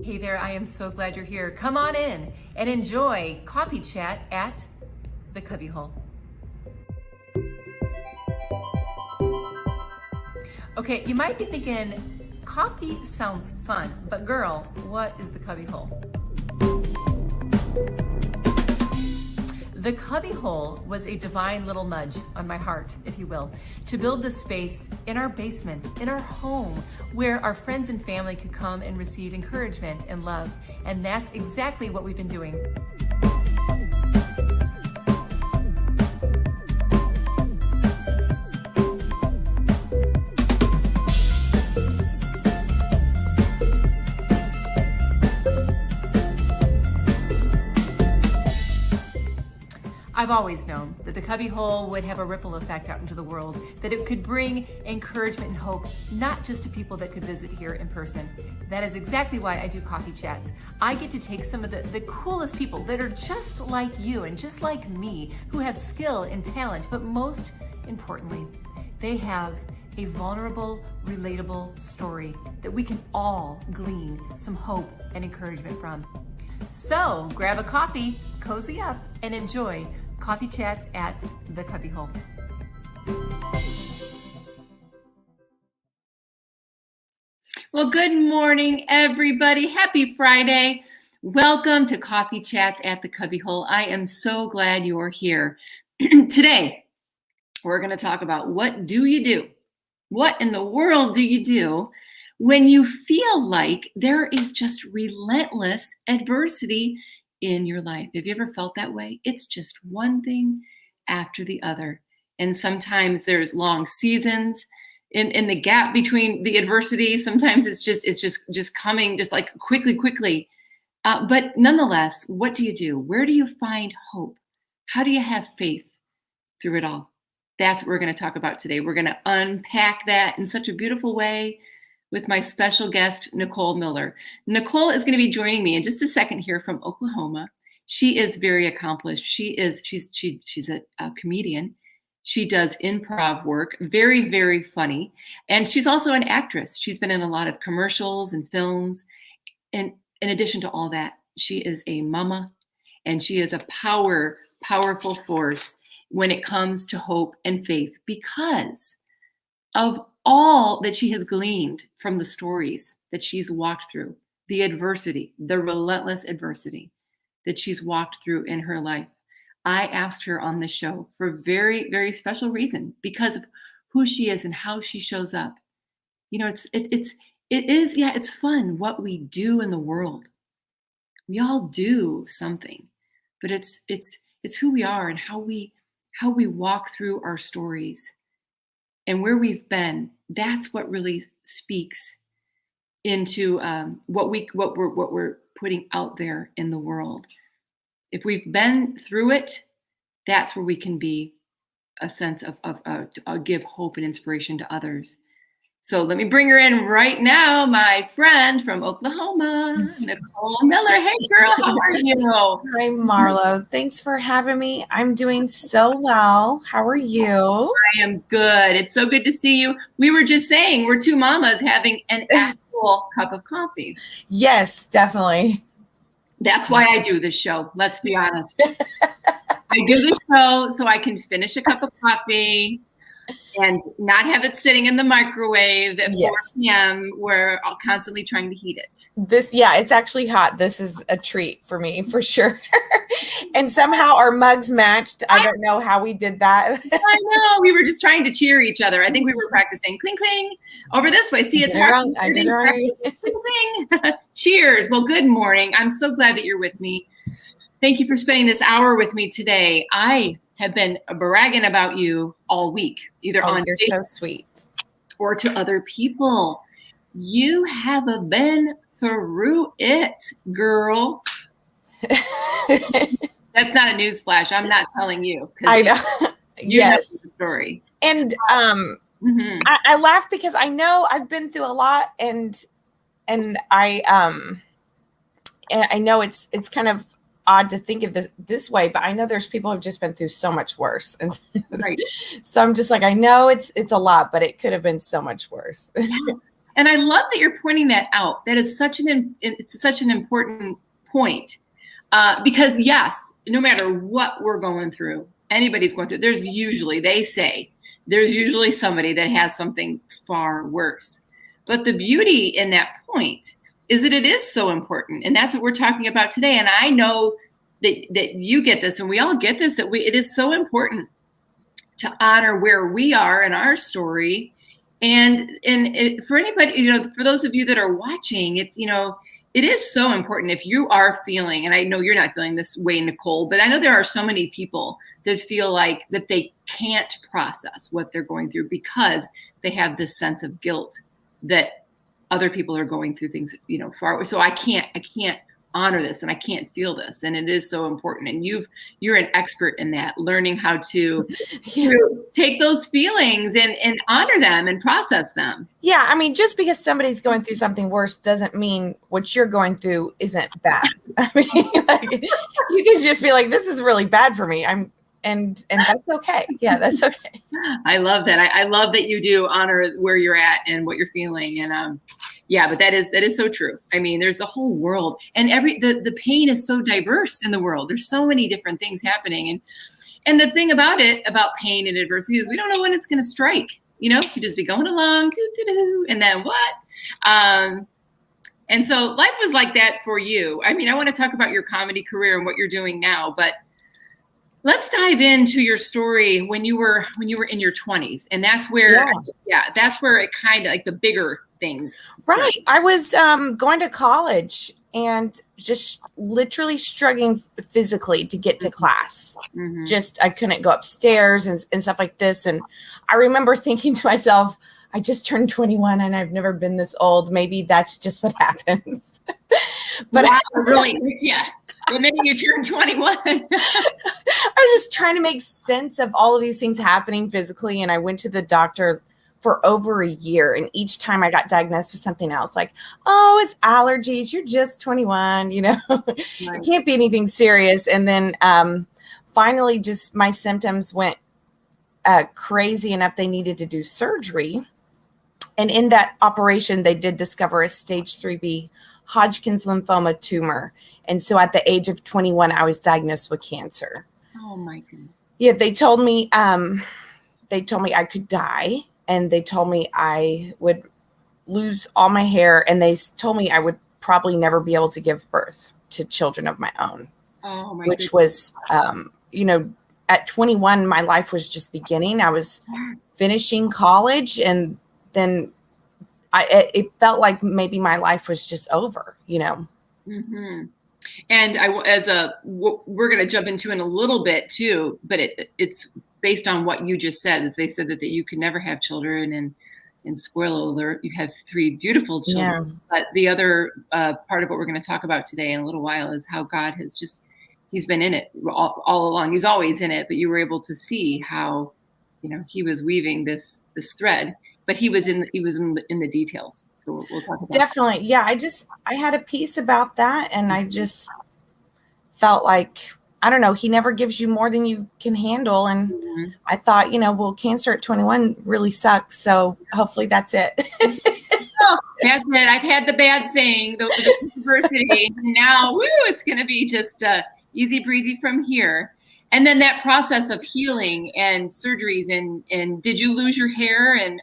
Hey there, I am so glad you're here. Come on in and enjoy Coffee Chat at the Cubby Hole. Okay, you might be thinking, coffee sounds fun, but girl, what is the Cubby Hole? The Cubby Hole was a divine little nudge on my heart, if you will, to build this space in our basement, in our home, where our friends and family could come and receive encouragement and love. And that's exactly what we've been doing. I've always known that the Cubby Hole would have a ripple effect out into the world, that it could bring encouragement and hope, not just to people that could visit here in person. That is exactly why I do Coffee Chats. I get to take some of the coolest people that are just like you and just like me, who have skill and talent, but most importantly, they have a vulnerable, relatable story that we can all glean some hope and encouragement from. So grab a coffee, cozy up, and enjoy Coffee Chats at the Cubby Hole. Well, good morning, everybody. Happy Friday. Welcome to Coffee Chats at the Cubby Hole. I am so glad you're here. Today, we're going to talk about what do you do? What in the world do you do when you feel like there is just relentless adversity in your life? Have you ever felt that way? It's just one thing after the other. And sometimes there's long seasons in the gap between the adversity. Sometimes it's just coming just like quickly. But nonetheless, what do you do? Where do you find hope? How do you have faith through it all? That's what we're going to talk about today. We're going to unpack that in such a beautiful way with my special guest, Nicole Miller. Nicole is going to be joining me in just a second here from Oklahoma. She is very accomplished. She's a comedian. She does improv work, very, very funny. And she's also an actress. She's been in a lot of commercials and films. And in addition to all that, she is a mama, and she is a powerful force when it comes to hope and faith, because of all that she has gleaned from the stories that she's walked through, the adversity, the relentless adversity that she's walked through in her life. I asked her on the show for a very, very special reason, because of who she is and how she shows up. You know, it's fun what we do in the world. We all do something, but it's who we are and how we walk through our stories. And where we've been, that's what really speaks into what we're putting out there in the world. If we've been through it, that's where we can be a sense of give hope and inspiration to others. So let me bring her in right now, my friend from Oklahoma, Nicole Miller. Hey, girl, how are you? Hi, Marlo. Thanks for having me. I'm doing so well. How are you? I am good. It's so good to see you. We were just saying we're two mamas having an actual cup of coffee. Yes, definitely. That's why I do this show. Let's be honest. I do this show so I can finish a cup of coffee and not have it sitting in the microwave at 4 p.m. where I'm constantly trying to heat it. It's actually hot. This is a treat for me, for sure. And somehow our mugs matched. I don't know how we did that. I know. We were just trying to cheer each other. I think we were practicing cling, cling over this way. See, it's hard. I did it right. Cling, cling. Cheers. Well, good morning. I'm so glad that you're with me. Thank you for spending this hour with me today. I have been bragging about you all week, either on you're so sweet, or to other people. You have been through it, girl. That's not a news flash. I'm not telling you. I know. You know the story. And I laugh because I know I've been through a lot, and I know it's kind of odd to think of this way, but I know there's people who've just been through so much worse. And right. So I'm just like, I know it's a lot, but it could have been so much worse. Yes. And I love that you're pointing that out. That is it's such an important point. Because yes, no matter what we're going through, anybody's going through, there's usually somebody that has something far worse. But the beauty in that point is that it is so important. And that's what we're talking about today. And I know that you get this, and we all get this, it is so important to honor where we are in our story. And for anybody, for those of you that are watching, it's, it is so important if you are feeling, and I know you're not feeling this way, Nicole, but I know there are so many people that feel like that they can't process what they're going through because they have this sense of guilt that other people are going through things, far away. So I can't honor this and I can't feel this. And it is so important. And you're an expert in that, learning how to take those feelings and honor them and process them. Yeah. I mean, just because somebody's going through something worse doesn't mean what you're going through isn't bad. I mean, you can just be like, this is really bad for me. And that's okay. Yeah, that's okay. I love that. I love that you do honor where you're at and what you're feeling. And yeah, but that is so true. I mean, there's the whole world, and the pain is so diverse in the world. There's so many different things happening. And the thing about pain and adversity is we don't know when it's going to strike. You just be going along, and then what? And so life was like that for you. I mean, I want to talk about your comedy career and what you're doing now, but let's dive into your story when you were in your 20s. And that's where, that's where it kind of like the bigger things. Right. I was going to college and just literally struggling physically to get to class. Mm-hmm. I couldn't go upstairs and stuff like this. And I remember thinking to myself, I just turned 21 and I've never been this old. Maybe that's just what happens. But wow, really, yeah. The minute you turn 21. I was just trying to make sense of all of these things happening physically. And I went to the doctor for over a year. And each time I got diagnosed with something else, like, oh, it's allergies. You're just 21, Right. It can't be anything serious. And then finally, just my symptoms went crazy enough. They needed to do surgery. And in that operation, they did discover a stage 3B Hodgkin's lymphoma tumor. And so at the age of 21, I was diagnosed with cancer. Oh my goodness. Yeah, they told me I could die, and they told me I would lose all my hair, and they told me I would probably never be able to give birth to children of my own. Oh my which goodness. Was at 21, my life was just beginning. I was finishing college, and then it felt like maybe my life was just over, Mm-hmm. And we're going to jump into in a little bit too, but it's based on what you just said, is they said that you could never have children, and spoiler alert, you have 3 beautiful children. Yeah. But the other part of what we're going to talk about today in a little while is how God has he's been in it all along. He's always in it, but you were able to see how, he was weaving this thread. But he was in the details. So we'll talk about definitely. That. Yeah. I had a piece about that, and I just felt like, I don't know, he never gives you more than you can handle. And mm-hmm. I thought, well, cancer at 21 really sucks. So hopefully that's it. Oh, that's it. I've had the bad thing, the adversity. Now, it's going to be just easy breezy from here. And then that process of healing and surgeries, and did you lose your hair? And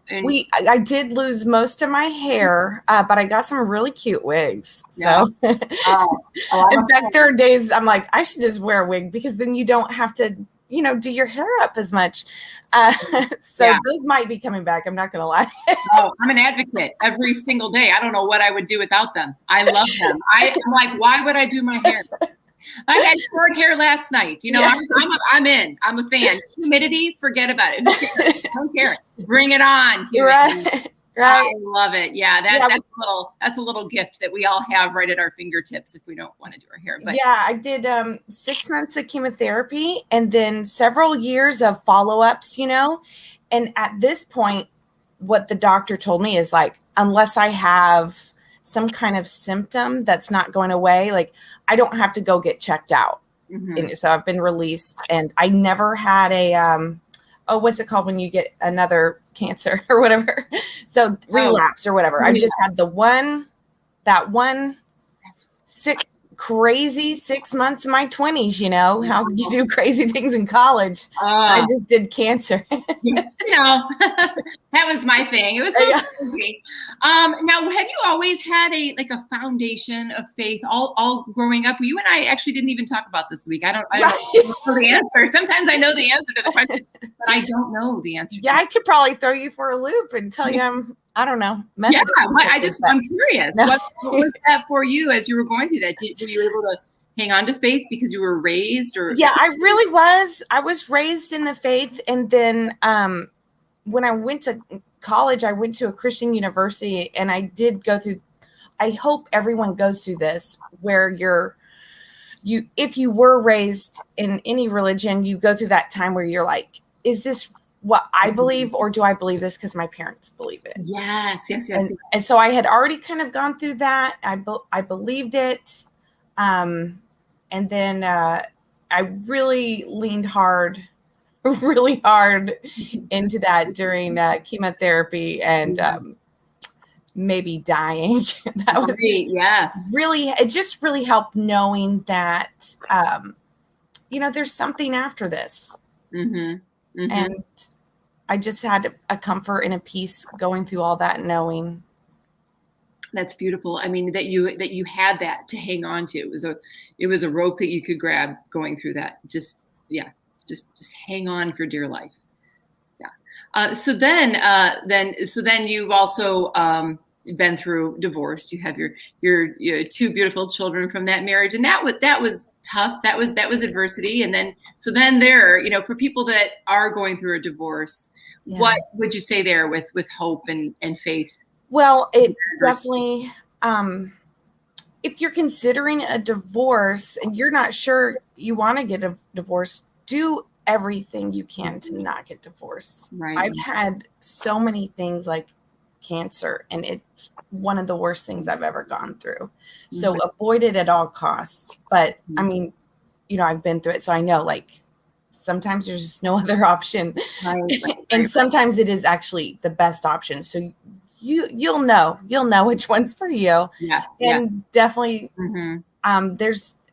I did lose most of my hair, but I got some really cute wigs. So in fact, there are days I'm like, I should just wear a wig, because then you don't have to, do your hair up as much. Those might be coming back. I'm not going to lie. Oh, I'm an advocate every single day. I don't know what I would do without them. I love them. I'm like, why would I do my hair? I had short hair last night. I'm in. I'm a fan. Humidity, forget about it. I don't care. Bring it on. Right. I love it. Yeah, that's a little gift that we all have right at our fingertips if we don't want to do our hair. But yeah, I did 6 months of chemotherapy and then several years of follow-ups, And at this point, what the doctor told me is like, unless I have some kind of symptom that's not going away, like I don't have to go get checked out. Mm-hmm. And so I've been released, and I never had a what's it called when you get another cancer or whatever? So relapse or whatever. I just had that one crazy 6 months in my 20s, how you do crazy things in college. I just did cancer. That was my thing. It was so crazy. Now, have you always had a foundation of faith all growing up? You and I actually didn't even talk about this week. I don't know the answer. Sometimes I know the answer to the question, but I don't know the answer. Yeah, I could probably throw you for a loop and tell you I don't know. Methodist. I'm curious. No. What was that for you as you were going through that? Were you able to hang on to faith because you were raised, or? Yeah, I really was. I was raised in the faith. And then when I went to college, I went to a Christian university, and I did go through, I hope everyone goes through this, where if you were raised in any religion, you go through that time where you're like, is this what I believe, or do I believe this because my parents believe it? Yes. And so I had already kind of gone through that. I believed it. And then I really leaned really hard into that during chemotherapy and maybe dying. That was really, it just really helped knowing that, there's something after this. And I just had a comfort and a peace going through all that, knowing. That's beautiful. I mean, that you had that to hang on to. It was a rope that you could grab going through that. Just hang on for dear life. Yeah. So then you've also been through divorce. You have your two beautiful children from that marriage, and that was tough. That was adversity. And then there, for people that are going through a divorce, what would you say there with hope and faith? Well, it definitely, if you're considering a divorce and you're not sure you want to get a divorce, do everything you can to not get divorced. Right. I've had so many things like cancer, and it's one of the worst things I've ever gone through. So avoid it at all costs. But I mean, I've been through it, so I know, like, sometimes there's just no other option. And sometimes it is actually the best option. So you'll know which one's for you. Yes. And definitely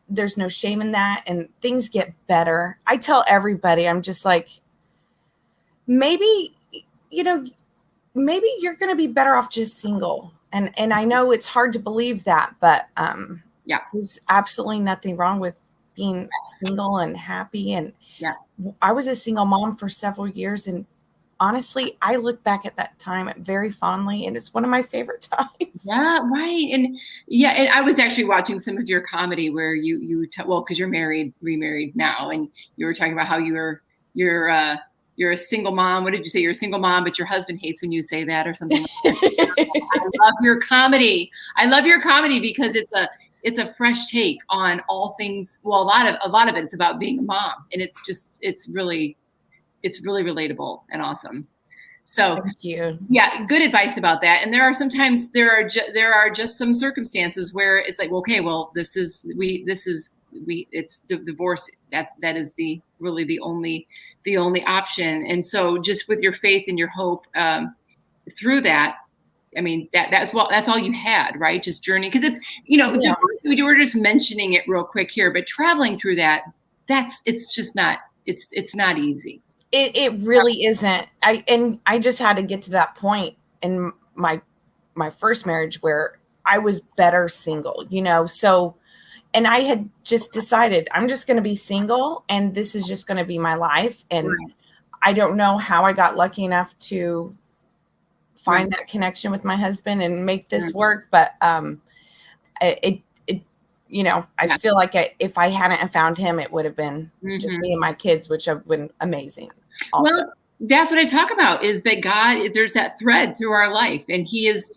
there's no shame in that, and things get better. I tell everybody, I'm just like, maybe you're going to be better off just single. And I know it's hard to believe that, but there's absolutely nothing wrong with being single and happy. And I was a single mom for several years, and honestly, I look back at that time very fondly, and it's one of my favorite times. Yeah, right. And I was actually watching some of your comedy where you because you're remarried now, and you were talking about how you're a single mom. What did you say? You're a single mom, but your husband hates when you say that, or something like that. I love your comedy. Because it's a fresh take on all things. Well, a lot of it's about being a mom, and it's really relatable and awesome. So thank you. Yeah, good advice about that. And there are just some circumstances where it's like, okay, well, it's divorce. That is the only option. And so just with your faith and your hope through that, I mean, that's all you had, right? Just journey. Because it's, we were just mentioning it real quick here, but traveling through that, it's not easy. It really isn't. I just had to get to that point in my first marriage where I was better single, so, and I had just decided I'm just going to be single, and this is just going to be my life. And I don't know how I got lucky enough to find that connection with my husband and make this work. But I feel like if I hadn't found him, it would have been just me and my kids, which have been amazing. Also. Well, that's what I talk about, is that God, there's that thread through our life, and he's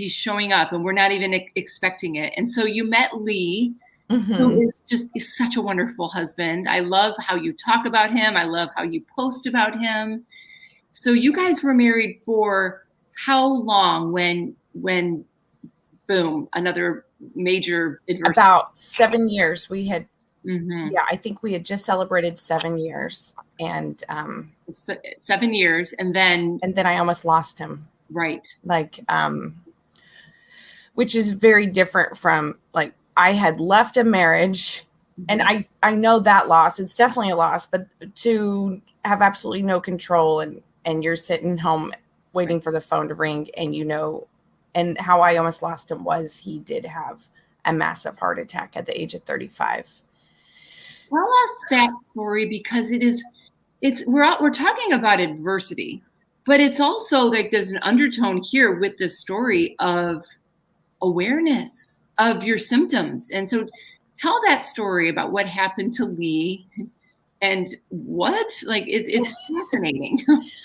showing up, and we're not even expecting it. And so you met Lee, who is such a wonderful husband. I love how you talk about him. I love how you post about him. So you guys were married for how long when boom, another major adversity? About 7 years. We had Yeah, I think we had just celebrated 7 years, and 7 years, and then I almost lost him. Right. Like, which is very different from, like, I had left a marriage, and I know that loss. It's definitely a loss, but to have absolutely no control, and you're sitting home waiting for the phone to ring, and and how I almost lost him was he did have a massive heart attack at the age of 35. Tell us that story, because we're talking about adversity, but it's also like there's an undertone here with this story of awareness of your symptoms. And so tell that story about what happened to Lee and what, like, it's fascinating.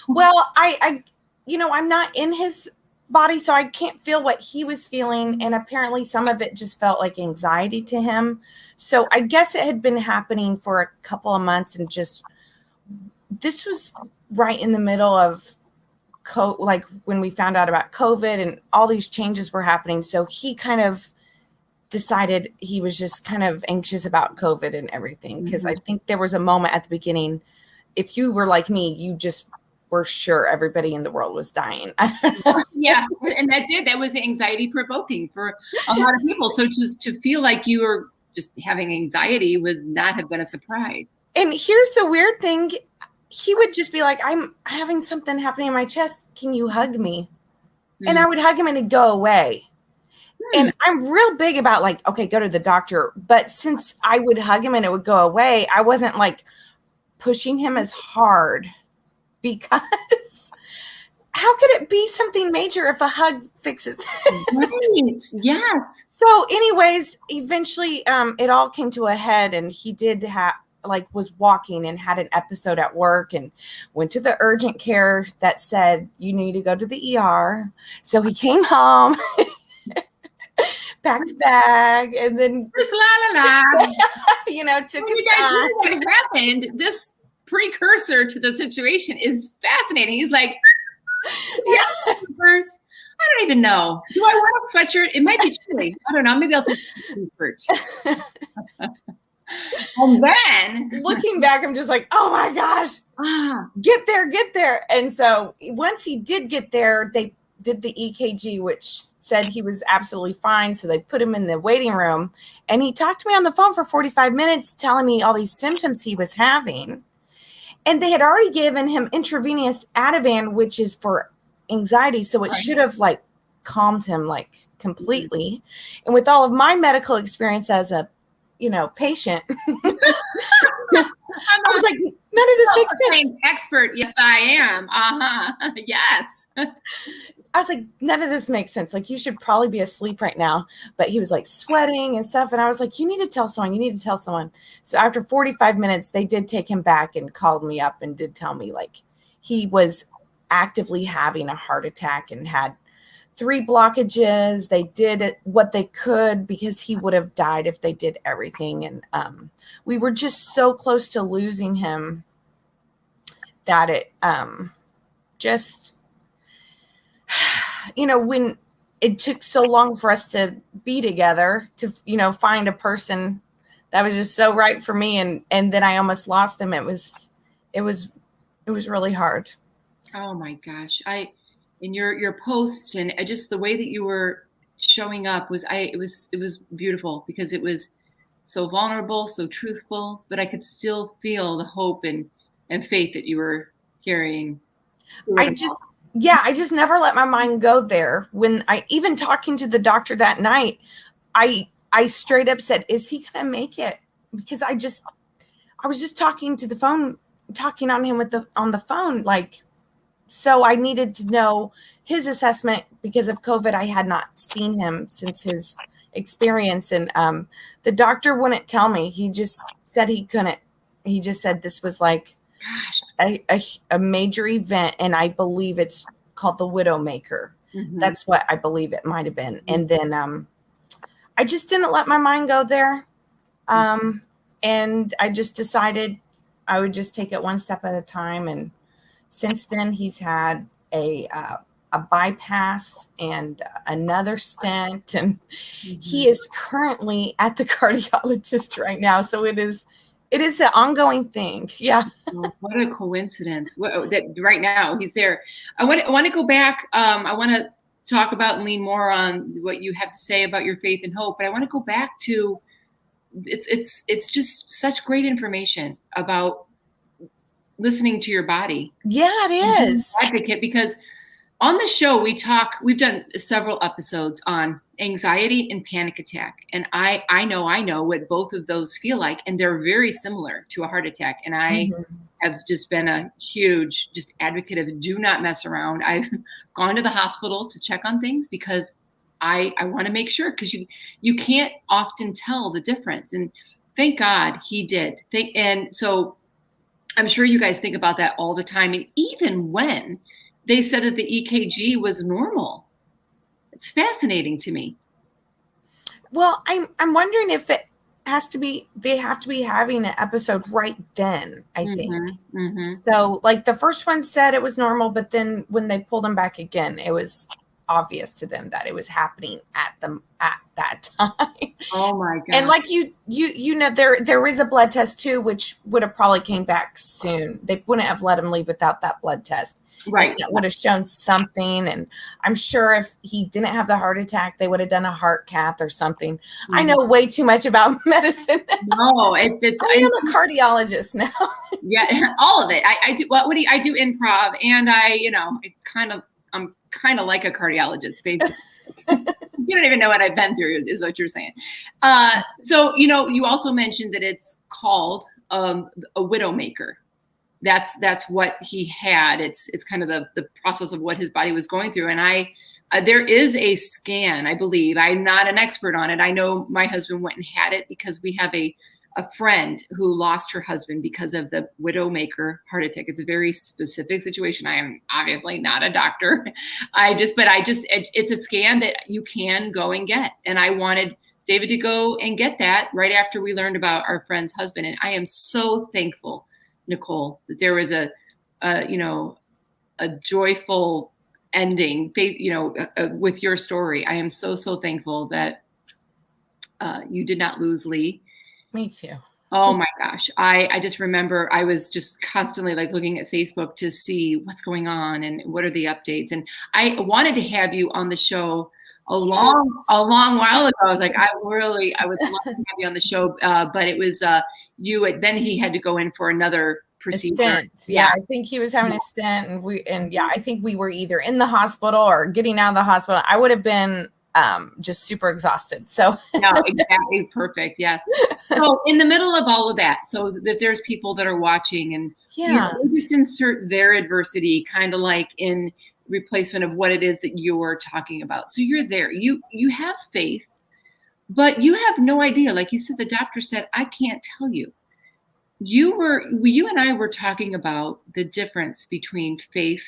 Well, I'm not in his body, so I can't feel what he was feeling. And apparently some of it just felt like anxiety to him. So I guess it had been happening for a couple of months, and this was right in the middle of like when we found out about COVID and all these changes were happening. So he kind of decided he was just kind of anxious about COVID and everything. Because I think there was a moment at the beginning, if you were like me, you just were sure everybody in the world was dying. Yeah, and that was anxiety provoking for a lot of people. So just to feel like you were just having anxiety would not have been a surprise. And here's the weird thing. He would just be like, I'm having something happening in my chest. Can you hug me? And I would hug him and it'd go away. And I'm real big about, like, okay, go to the doctor. But since I would hug him and it would go away, I wasn't like pushing him as hard, because how could it be something major if a hug fixes it? Right. Yes. So anyways, eventually it all came to a head, and he did was walking and had an episode at work and went to the urgent care that said, you need to go to the ER. So he came home, packed bag, and then just la la la, took his time. What happened? This precursor to the situation is fascinating. He's like, yeah, first, I don't even know. Do I want a sweatshirt? It might be chilly. I don't know. Maybe I'll just t-shirt. And then looking back, I'm just like, oh my gosh, get there. And so once he did get there, they did the EKG, which said he was absolutely fine. So they put him in the waiting room, and he talked to me on the phone for 45 minutes, telling me all these symptoms he was having. And they had already given him intravenous Ativan, which is for anxiety. So it should have like calmed him like completely. And with all of my medical experience as a patient, I was like, none of this makes sense. Expert. Yes, I am. Yes. I was like, none of this makes sense. Like, you should probably be asleep right now. But he was like sweating and stuff. And I was like, you need to tell someone. So after 45 minutes, they did take him back and called me up and did tell me, like, he was actively having a heart attack and had 3 blockages. They did what they could, because he would have died if they did everything. And we were just so close to losing him that it just, when it took so long for us to be together, to, find a person that was just so right for me. And then I almost lost him. It was really hard. Oh my gosh. In your posts and just the way that you were showing up it was beautiful, because it was so vulnerable, so truthful, but I could still feel the hope and faith that you were carrying. I just never let my mind go there. When I even talking to the doctor that night, I straight up said, is he going to make it? Because I was just talking on him on the phone, like, so I needed to know his assessment. Because of COVID, I had not seen him since his experience. And the doctor wouldn't tell me. He just said he couldn't. He just said this was like a major event. And I believe it's called the Widowmaker. Mm-hmm. That's what I believe it might have been. Mm-hmm. And then I just didn't let my mind go there. And I just decided I would just take it one step at a time. And since then, he's had a a bypass and another stent, and he is currently at the cardiologist right now. So it is an ongoing thing. Yeah. Oh, what a coincidence! That right now he's there. I want to go back. I want to talk about and lean more on what you have to say about your faith and hope. But I want to go back to it's just such great information about listening to your body. Yeah, it is. Advocate, because on the show we've done several episodes on anxiety and panic attack, and I know what both of those feel like, and they're very similar to a heart attack. And I have just been a huge just advocate of do not mess around. I've gone to the hospital to check on things because I want to make sure, because you can't often tell the difference. And thank God he did. And so I'm sure you guys think about that all the time. And even when they said that the EKG was normal, it's fascinating to me. Well, I'm wondering if it has to be, they have to be having an episode right then, I think. So like the first one said it was normal, but then when they pulled him back again, it was obvious to them that it was happening at that time. Oh my God. And like you know, there is a blood test too, which would have probably came back soon. They wouldn't have let him leave without that blood test. Right. That would have shown something. And I'm sure if he didn't have the heart attack, they would have done a heart cath or something. I know way too much about medicine. No, I'm a cardiologist now. Yeah, all of it. I do. I do improv, and I'm kind of like a cardiologist, basically. You don't even know what I've been through, is what you're saying. So, you also mentioned that it's called a widowmaker. That's what he had. It's kind of the process of what his body was going through. And there is a scan, I believe. I'm not an expert on it. I know my husband went and had it because we have a friend who lost her husband because of the widowmaker heart attack. It's a very specific situation. I am obviously not a doctor. It's a scan that you can go and get. And I wanted David to go and get that right after we learned about our friend's husband. And I am so thankful, Nicole, that there was a joyful ending, with your story. I am so thankful that you did not lose Lee. Me too. Oh my gosh. I just remember I was just constantly looking at Facebook to see what's going on and what are the updates. And I wanted to have you on the show a long while ago. I was like, I would love to have you on the show. But it was then he had to go in for another procedure. A stent. Yeah, I think he was having a stent, and I think we were either in the hospital or getting out of the hospital. I would have been just super exhausted. So no, exactly. Perfect. Yes. So in the middle of all of that, so that there's people that are watching, and they just insert their adversity kind of like in replacement of what it is that you're talking about. So you're there, you have faith, but you have no idea. Like you said, the doctor said, I can't tell you. You and I were talking about the difference between faith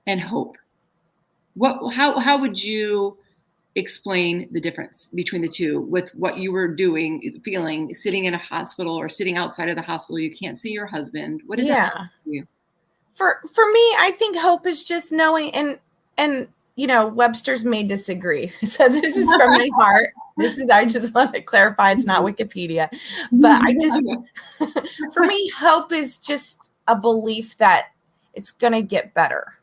and hope. How would you explain the difference between the two with what you were feeling, sitting in a hospital or sitting outside of the hospital? You can't see your husband. What did that mean for you? For me, I think hope is just knowing, and Webster's may disagree. So this is from my heart. I just want to clarify, it's not Wikipedia, but for me, hope is just a belief that it's going to get better.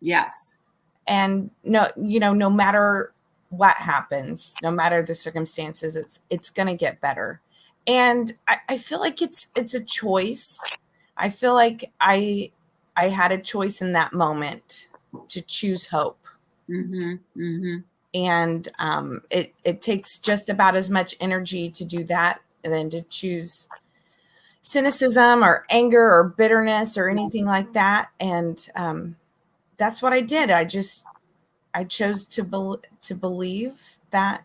Yes. And no matter what happens, no matter the circumstances, it's going to get better. And I feel like it's a choice. I feel like I had a choice in that moment to choose hope. And it takes just about as much energy to do that than to choose cynicism or anger or bitterness or anything like that. And that's what I did. I chose to believe that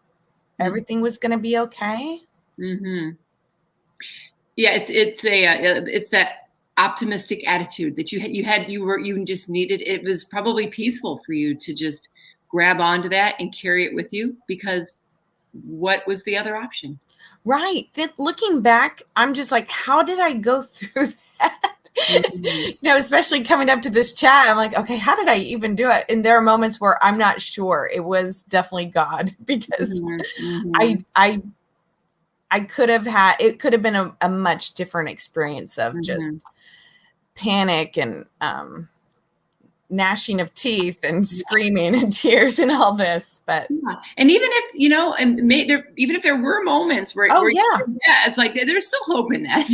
everything was going to be okay. Yeah, it's that optimistic attitude that you just needed. It was probably peaceful for you to just grab onto that and carry it with you, because what was the other option? Right. Then looking back, I'm just like, how did I go through that? Especially coming up to this chat, I'm like, okay, how did I even do it? And there are moments where I'm not sure. It was definitely God, because I could have it could have been a much different experience of just panic and gnashing of teeth and screaming and tears and all this. But and even if even if there were moments where it's like there's still hope in that.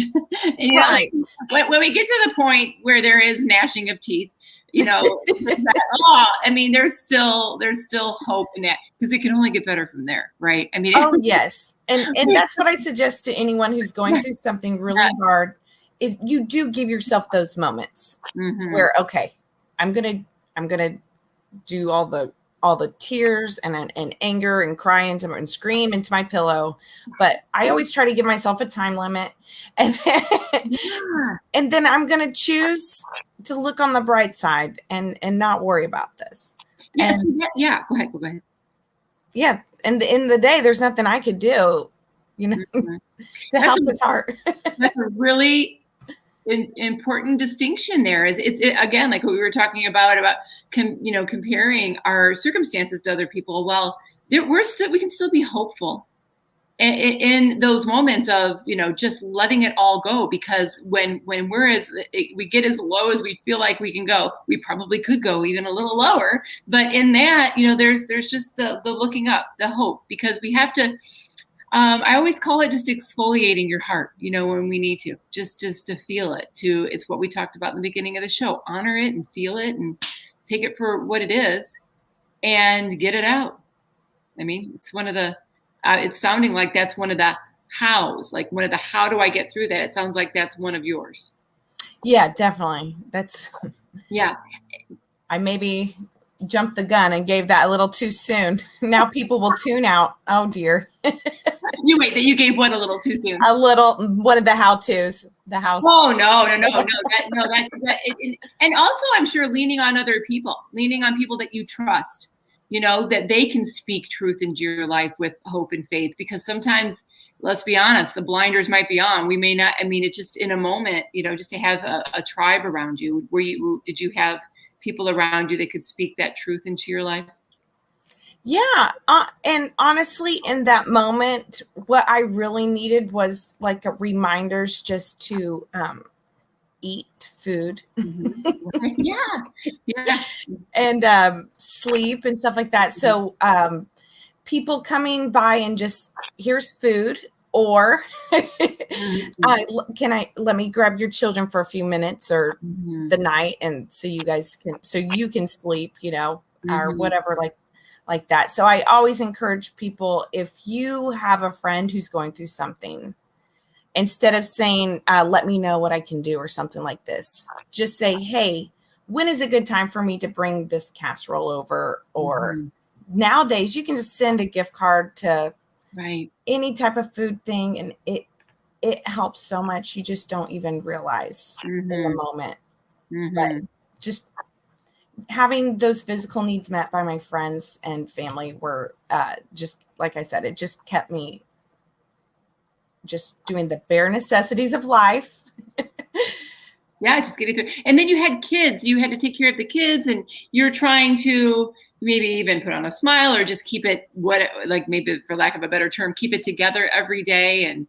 And, right. When we get to the point where there is gnashing of teeth, there's still hope in that, because it can only get better from there, right? I mean, yes, and that's what I suggest to anyone who's going through something really hard. You do give yourself those moments where, okay, I'm gonna do all the tears and anger and cry and scream into my pillow, but I always try to give myself a time limit, and then I'm gonna choose to look on the bright side and not worry about this. Yes, Go ahead. Yeah, and in the day, there's nothing I could do, to help his heart. That's a really important distinction there. It's again, like what we were talking about comparing our circumstances to other people. Well, we can still be hopeful in those moments of just letting it all go, because when we get as low as we feel like we can go, we probably could go even a little lower. But in that, there's just the looking up, the hope, because we have to. I always call it just exfoliating your heart, when we need to, just to feel it. It's what we talked about in the beginning of the show. Honor it and feel it and take it for what it is and get it out. I mean, it's one of the, it's sounding like that's one of the hows, like one of the how do I get through that? It sounds like that's one of yours. Yeah, definitely. Yeah. I maybe jumped the gun and gave that a little too soon. Now people will tune out. Oh dear. You gave what a little too soon? A little, one of the how-tos. The how. Oh no. And also, I'm sure leaning on other people, leaning on people that you trust, that they can speak truth into your life with hope and faith. Because sometimes, let's be honest, the blinders might be on. We may not. I mean, it's just in a moment, just to have a tribe around you. Did you have people around you that could speak that truth into your life? Yeah. And honestly, in that moment, what I really needed was like reminders just to eat food. Yeah. And sleep and stuff like that. So people coming by and just, here's food, or let me grab your children for a few minutes or the night, and so you can sleep, or whatever, like that. So I always encourage people, if you have a friend who's going through something, instead of saying, let me know what I can do or something like this, just say, hey, when is a good time for me to bring this casserole over? Or nowadays you can just send a gift card to any type of food thing, and it helps so much. You just don't even realize in the moment. But just having those physical needs met by my friends and family were just, like I said, it just kept me just doing the bare necessities of life. Yeah, just getting through. And then you had kids. You had to take care of the kids, and you're trying to maybe even put on a smile or just keep it maybe, for lack of a better term, keep it together every day and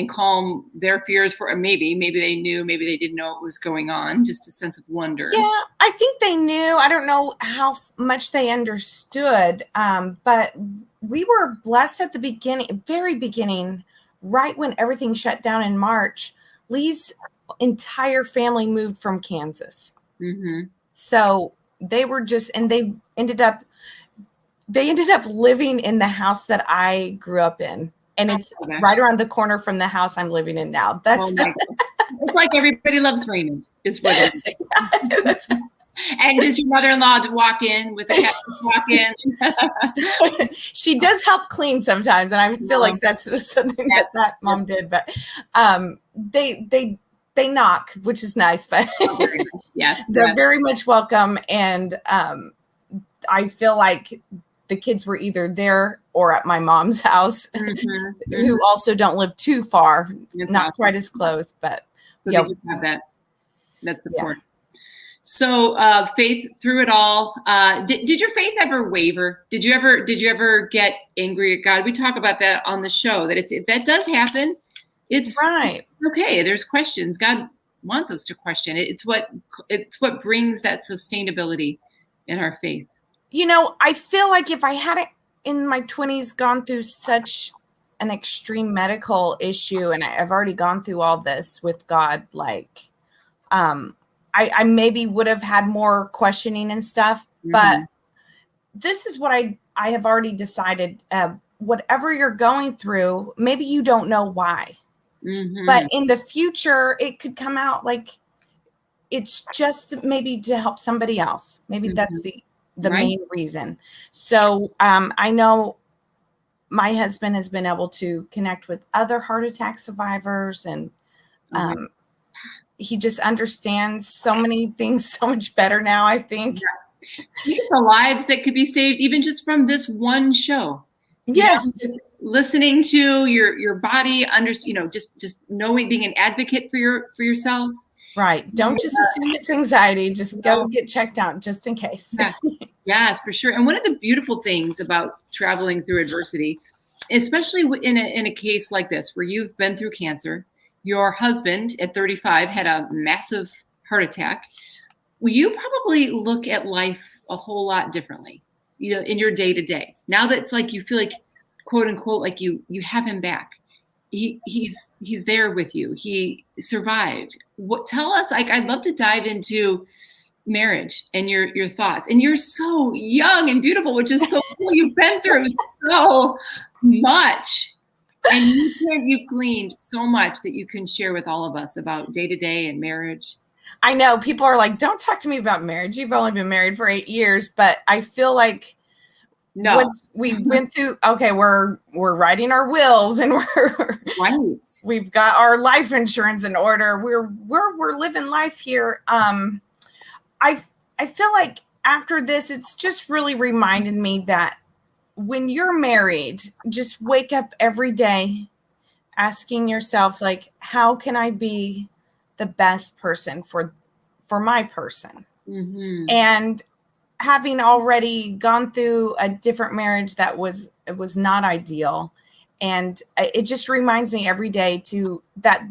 calm their fears for maybe they knew, maybe they didn't know what was going on, just a sense of wonder. Yeah, I think they knew. I don't know how much they understood, but we were blessed at the very beginning, right when everything shut down in March. Lee's entire family moved from Kansas. So they were they ended up living in the house that I grew up in. And it's right around the corner from the house I'm living in now. It's like Everybody Loves Raymond is what it is. And does your mother-in-law walk in with a cat? Walk in? She does help clean sometimes, and I feel like that's something that mom did. But they knock, which is nice. But yes, they're very much welcome, and I feel like the kids were either there or at my mom's house, who also don't live too far, not quite as close, but so have that. That's support. So faith through it all. Did your faith ever waver? Did you ever get angry at God? We talk about that on the show, that if that does happen, it's right. Okay. There's questions. God wants us to question it. It's what brings that sustainability in our faith. I feel like if I hadn't in my 20s gone through such an extreme medical issue, and I've already gone through all this with God, like I maybe would have had more questioning and stuff, but this is what I have already decided. Whatever you're going through, maybe you don't know why, but in the future, it could come out like it's just maybe to help somebody else. Maybe that's the main reason. So I know my husband has been able to connect with other heart attack survivors, and he just understands so many things so much better now, I think. The lives that could be saved even just from this one show. Yes. Listening to your body, just knowing, being an advocate for yourself. Right. Don't just assume it's anxiety. Just go get checked out just in case. Yes, for sure. And one of the beautiful things about traveling through adversity, especially in a case like this, where you've been through cancer, your husband at 35 had a massive heart attack. Well, you probably look at life a whole lot differently, in your day to day. Now that it's like you feel like, quote unquote, like you have him back. He's there with you. He survived. Tell us, I'd love to dive into marriage and your thoughts. And you're so young and beautiful, which is so cool. You've been through so much, and you've gleaned so much that you can share with all of us about day to day and marriage. I know people are like, don't talk to me about marriage. You've only been married for 8 years, but I feel like once we went through, okay, we're writing our wills, and we've got our life insurance in order. We're living life here. I feel like after this, it's just really reminded me that when you're married, just wake up every day asking yourself, like, how can I be the best person for my person? And having already gone through a different marriage that was not ideal, and it just reminds me every day that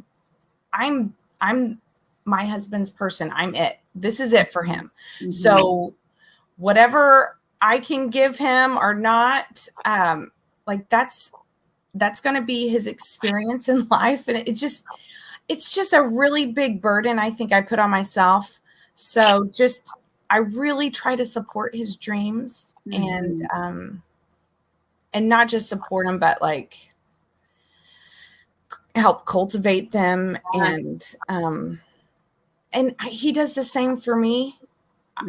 I'm my husband's person. I'm it. This is it for him. So whatever I can give him or not, like that's going to be his experience in life, and it's just a really big burden I think I put on myself. So I really try to support his dreams, and not just support them, but like help cultivate them. And he does the same for me.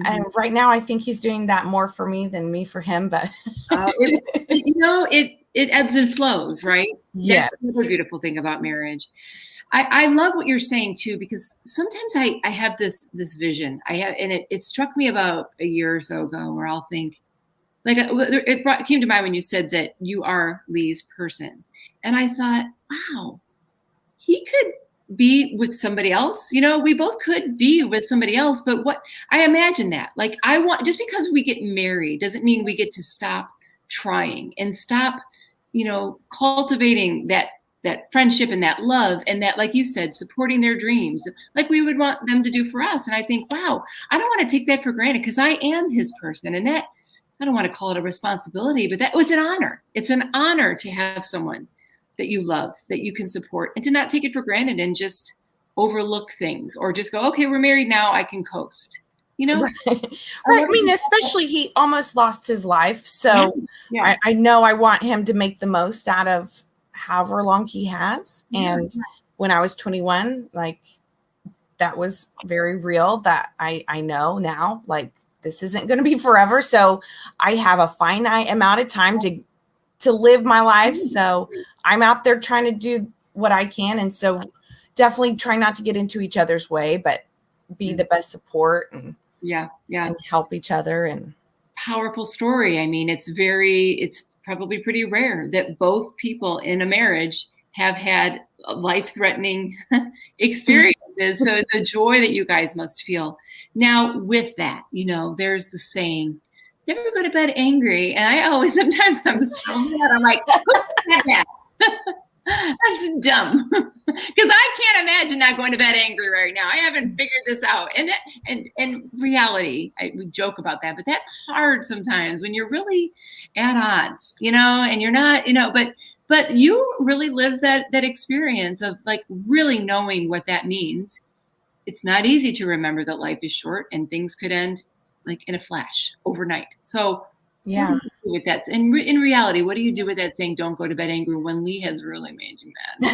And right now, I think he's doing that more for me than me for him. But it ebbs and flows, right? Yes. That's another beautiful thing about marriage. I love what you're saying too, because sometimes I have this vision. And it struck me about a year or so ago, where I'll think, like, it came to mind when you said that you are Lee's person, and I thought, wow, he could be with somebody else. We both could be with somebody else, but what I imagine that, like, just because we get married doesn't mean we get to stop trying and stop, cultivating that friendship and that love, and that, like you said, supporting their dreams like we would want them to do for us. And I think, wow, I don't want to take that for granted, because I am his person, and that, I don't want to call it a responsibility, but that was an honor. It's an honor to have someone that you love, that you can support, and to not take it for granted and just overlook things, or just go, okay, we're married now, I can coast. Right. I mean, especially he almost lost his life. So yes. I know I want him to make the most out of however long he has. And when I was 21, like, that was very real, that I know now, like, this isn't going to be forever. So I have a finite amount of time to live my life. So I'm out there trying to do what I can. And so definitely try not to get into each other's way, but be the best support and and help each other. And powerful story. I mean, it's probably pretty rare that both people in a marriage have had life-threatening experiences. So the joy that you guys must feel. Now, with that, there's the saying, never go to bed angry. And I always, sometimes I'm so mad. I'm like, who said that? That's dumb. Because I can't imagine not going to bed angry right now. I haven't figured this out. And reality, we joke about that, but that's hard sometimes when you're really at odds, and you're not, but you really live that experience of like really knowing what that means. It's not easy to remember that life is short and things could end like in a flash overnight. So yeah. What do you do with that? In reality, what do you do with that saying, don't go to bed angry, when Lee has really made you mad?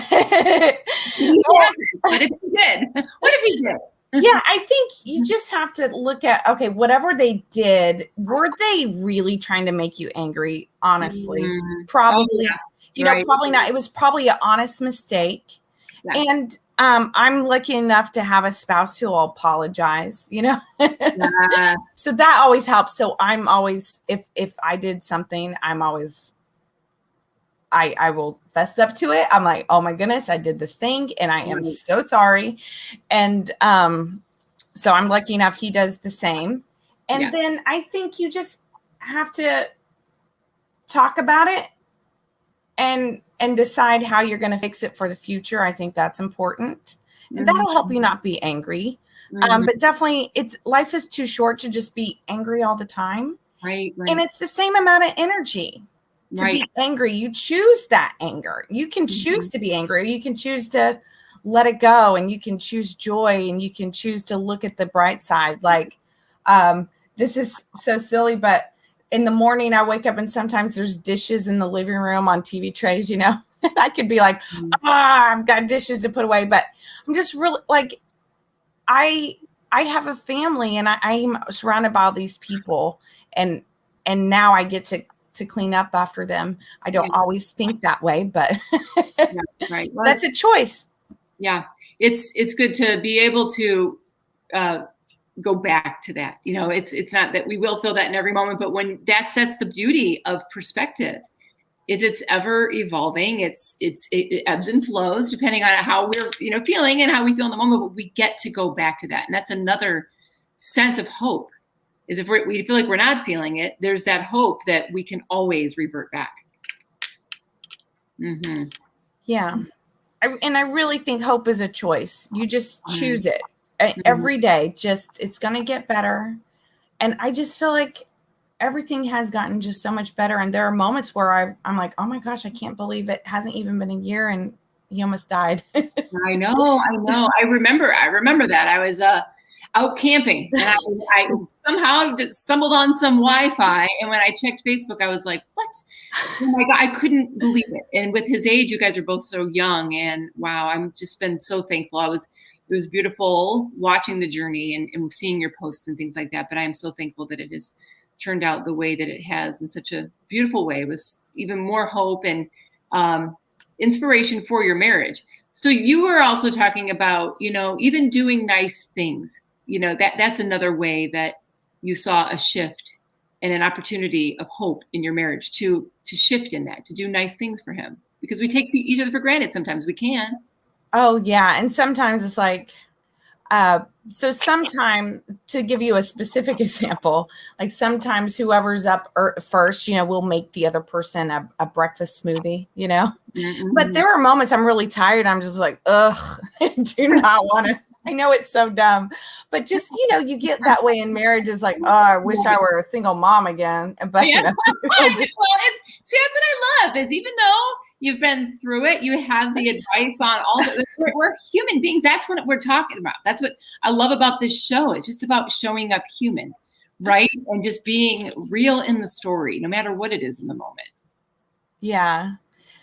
He hasn't, but if he did, what if he did? Yeah, I think you just have to look at, okay, whatever they did, were they really trying to make you angry? Honestly, probably, probably not. It was probably an honest mistake. Yeah. And I'm lucky enough to have a spouse who will apologize, Yes. So that always helps. So I'm always, if I did something, I'm always, I will fess up to it. I'm like, oh my goodness, I did this thing and I am so sorry. And so I'm lucky enough he does the same. And then I think you just have to talk about it and decide how you're going to fix it for the future. I think that's important. And that'll help you not be angry. But definitely life is too short to just be angry all the time. Right. And it's the same amount of energy to be angry. You choose that anger. You can choose to be angry. You can choose to let it go, and you can choose joy, and you can choose to look at the bright side. Like, this is so silly, but in the morning I wake up and sometimes there's dishes in the living room on TV trays, I could be like, I've got dishes to put away, but I'm just really like, I have a family and I'm surrounded by all these people, and now I get to clean up after them. I don't always think that way, but right. Well, that's a choice. Yeah. It's good to be able to go back to that. It's not that we will feel that in every moment, but when that's the beauty of perspective, is it's ever evolving. It ebbs and flows depending on how we're, feeling and how we feel in the moment, but we get to go back to that. And that's another sense of hope, is if we feel like we're not feeling it, there's that hope that we can always revert back. Mm-hmm. Yeah. And I really think hope is a choice. You just choose it every day. It's going to get better. And I just feel like everything has gotten just so much better. And there are moments where I'm like, oh my gosh, I can't believe it hasn't even been a year and he almost died. I know. I remember that. I was out camping and I somehow stumbled on some Wi-Fi. And when I checked Facebook, I was like, what? Oh my God, I couldn't believe it. And with his age, you guys are both so young, and wow, I'm just been so thankful. It was beautiful watching the journey and seeing your posts and things like that. But I am so thankful that it has turned out the way that it has, in such a beautiful way, with even more hope and inspiration for your marriage. So you were also talking about, even doing nice things, that's another way that you saw a shift and an opportunity of hope in your marriage to shift in that, to do nice things for him, because we take each other for granted. Sometimes we can. Oh yeah. And sometimes it's like, so sometime, to give you a specific example, like sometimes whoever's up first, will make the other person a breakfast smoothie, Mm-hmm. But there are moments I'm really tired. I'm just like, ugh, I do not want to. I know it's so dumb, but just, you get that way in marriage. Is like, oh, I wish I were a single mom again. But yeah. Well, that's what I love, is even though you've been through it, you have the advice on all the, we're human beings. That's what we're talking about. That's what I love about this show. It's just about showing up human, right? And just being real in the story, no matter what it is in the moment. Yeah.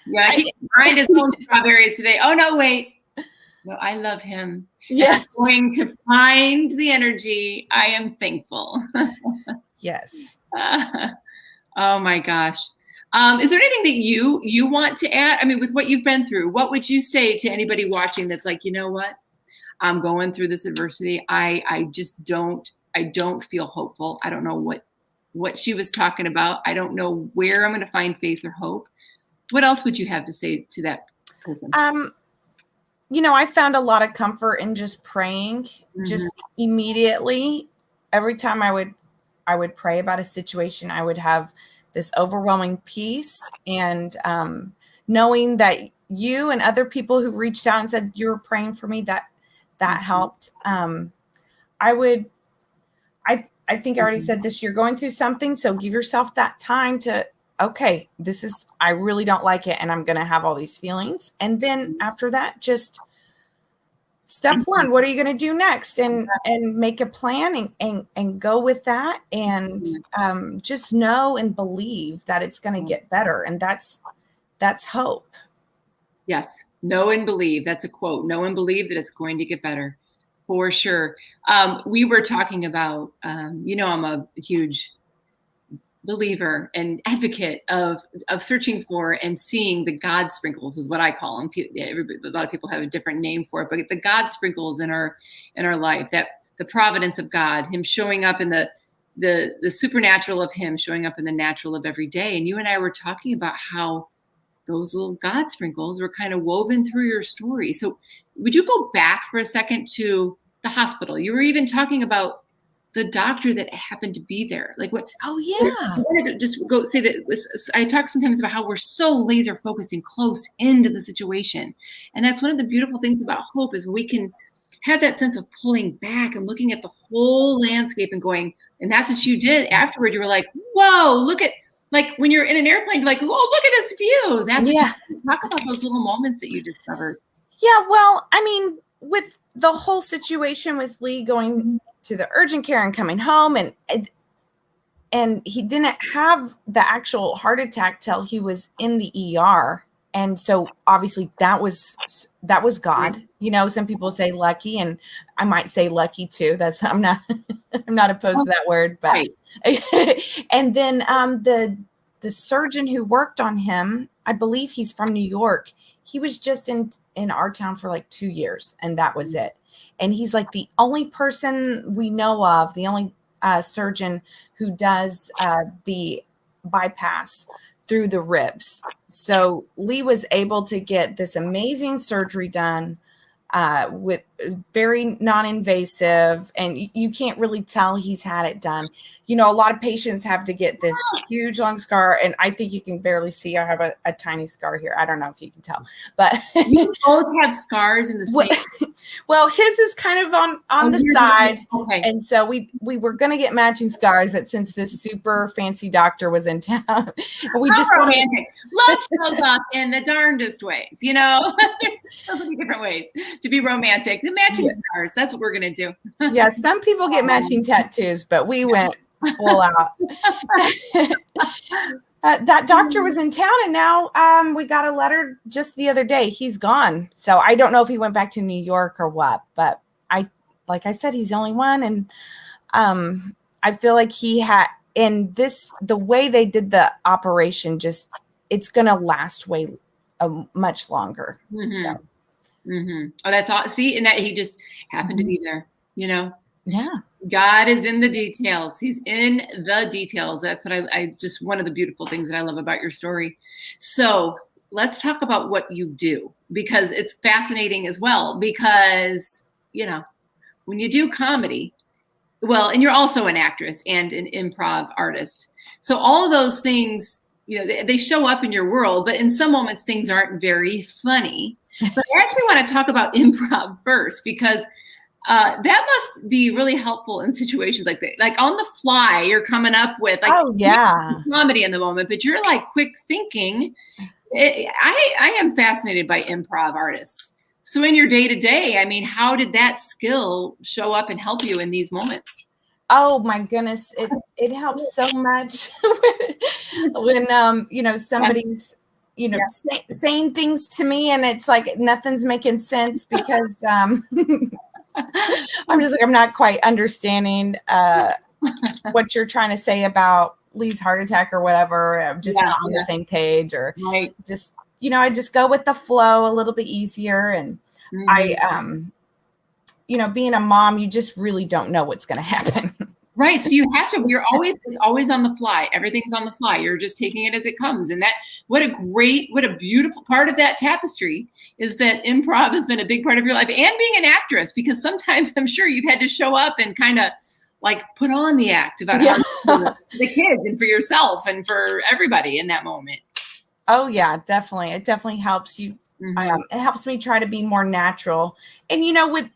Yeah. He grind his own strawberries today. Oh no, wait. No, I love him. Yes. I'm going to find the energy. I am thankful. Yes. Oh my gosh. Is there anything that you want to add? I mean, with what you've been through, what would you say to anybody watching that's like, you know what? I'm going through this adversity. I just don't feel hopeful. I don't know what she was talking about. I don't know where I'm going to find faith or hope. What else would you have to say to that prison? I found a lot of comfort in just praying, just immediately. Every time I would pray about a situation, I would have this overwhelming peace, and knowing that you and other people who reached out and said you were praying for me, that helped. I think I already said this, you're going through something, so give yourself that time to, okay, I really don't like it, and I'm going to have all these feelings. And then after that, just step one, what are you going to do next? And make a plan and go with that. And just know and believe that it's going to get better. And that's hope. Yes. Know and believe. That's a quote. Know and believe that it's going to get better. For sure. We were talking about, I'm a huge believer and advocate of searching for and seeing the God sprinkles, is what I call them. A lot of people have a different name for it, but the God sprinkles in our life, that the providence of God, him showing up in the supernatural of him showing up in the natural of every day. And you and I were talking about how those little God sprinkles were kind of woven through your story. So would you go back for a second to the hospital? You were even talking about the doctor that happened to be there. Like what? Oh yeah. I wanted to just go say that I talk sometimes about how we're so laser focused and close into the situation. And that's one of the beautiful things about hope, is we can have that sense of pulling back and looking at the whole landscape and going, and that's what you did afterward. You were like, whoa, look at, like when you're in an airplane, you're like, oh, look at this view. That's what you talk about, those little moments that you discovered. Yeah, well, I mean, with the whole situation with Lee going to the urgent care and coming home, and he didn't have the actual heart attack till he was in the ER. And so obviously that was God. Some people say lucky, and I might say lucky too. I'm not opposed to that word, but right. And then the surgeon who worked on him, I believe he's from New York. He was just in our town for like 2 years, and that was it. And he's like the only person we know of, the only surgeon who does the bypass through the ribs. So Lee was able to get this amazing surgery done with very non-invasive, and you can't really tell he's had it done. A lot of patients have to get this huge long scar, and I think you can barely see. I have a tiny scar here. I don't know if you can tell, but you both have scars in the same. Well, his is kind of on the side, okay. And so we were going to get matching scars, but since this super fancy doctor was in town, we just romantic. Love shows up in the darndest ways, so many different ways to be romantic. The matching scars, that's what we're going to do. Yeah, some people get matching tattoos, but we went full out. That doctor was in town, and now we got a letter just the other day. He's gone. So I don't know if he went back to New York or what, but like I said, he's the only one. And I feel like he had, the way they did the operation, it's going to last much longer. Mm-hmm. So. Mm-hmm. Oh, that's all. See, and that he just happened to be there, Yeah. God is in the details. He's in the details. That's what I just, one of the beautiful things that I love about your story. So let's talk about what you do, because it's fascinating as well, because, when you do comedy, well, and you're also an actress and an improv artist. So all of those things, they show up in your world, but in some moments things aren't very funny. But I actually want to talk about improv first, because that must be really helpful in situations like that. Like on the fly, you're coming up with comedy in the moment, but you're like quick thinking. I am fascinated by improv artists. So in your day to day, I mean, how did that skill show up and help you in these moments? Oh my goodness, it helps so much when somebody's saying things to me, and it's like nothing's making sense because I'm just like, I'm not quite understanding what you're trying to say about Lee's heart attack or whatever. I'm just not on the same page, or just, I just go with the flow a little bit easier. And I, being a mom, you just really don't know what's going to happen. Right. So you have to, it's always on the fly. Everything's on the fly. You're just taking it as it comes. And what a beautiful part of that tapestry is that improv has been a big part of your life, and being an actress, because sometimes I'm sure you've had to show up and kind of like put on the act about how the kids and for yourself and for everybody in that moment. Oh yeah, definitely. It definitely helps you. It helps me try to be more natural. And,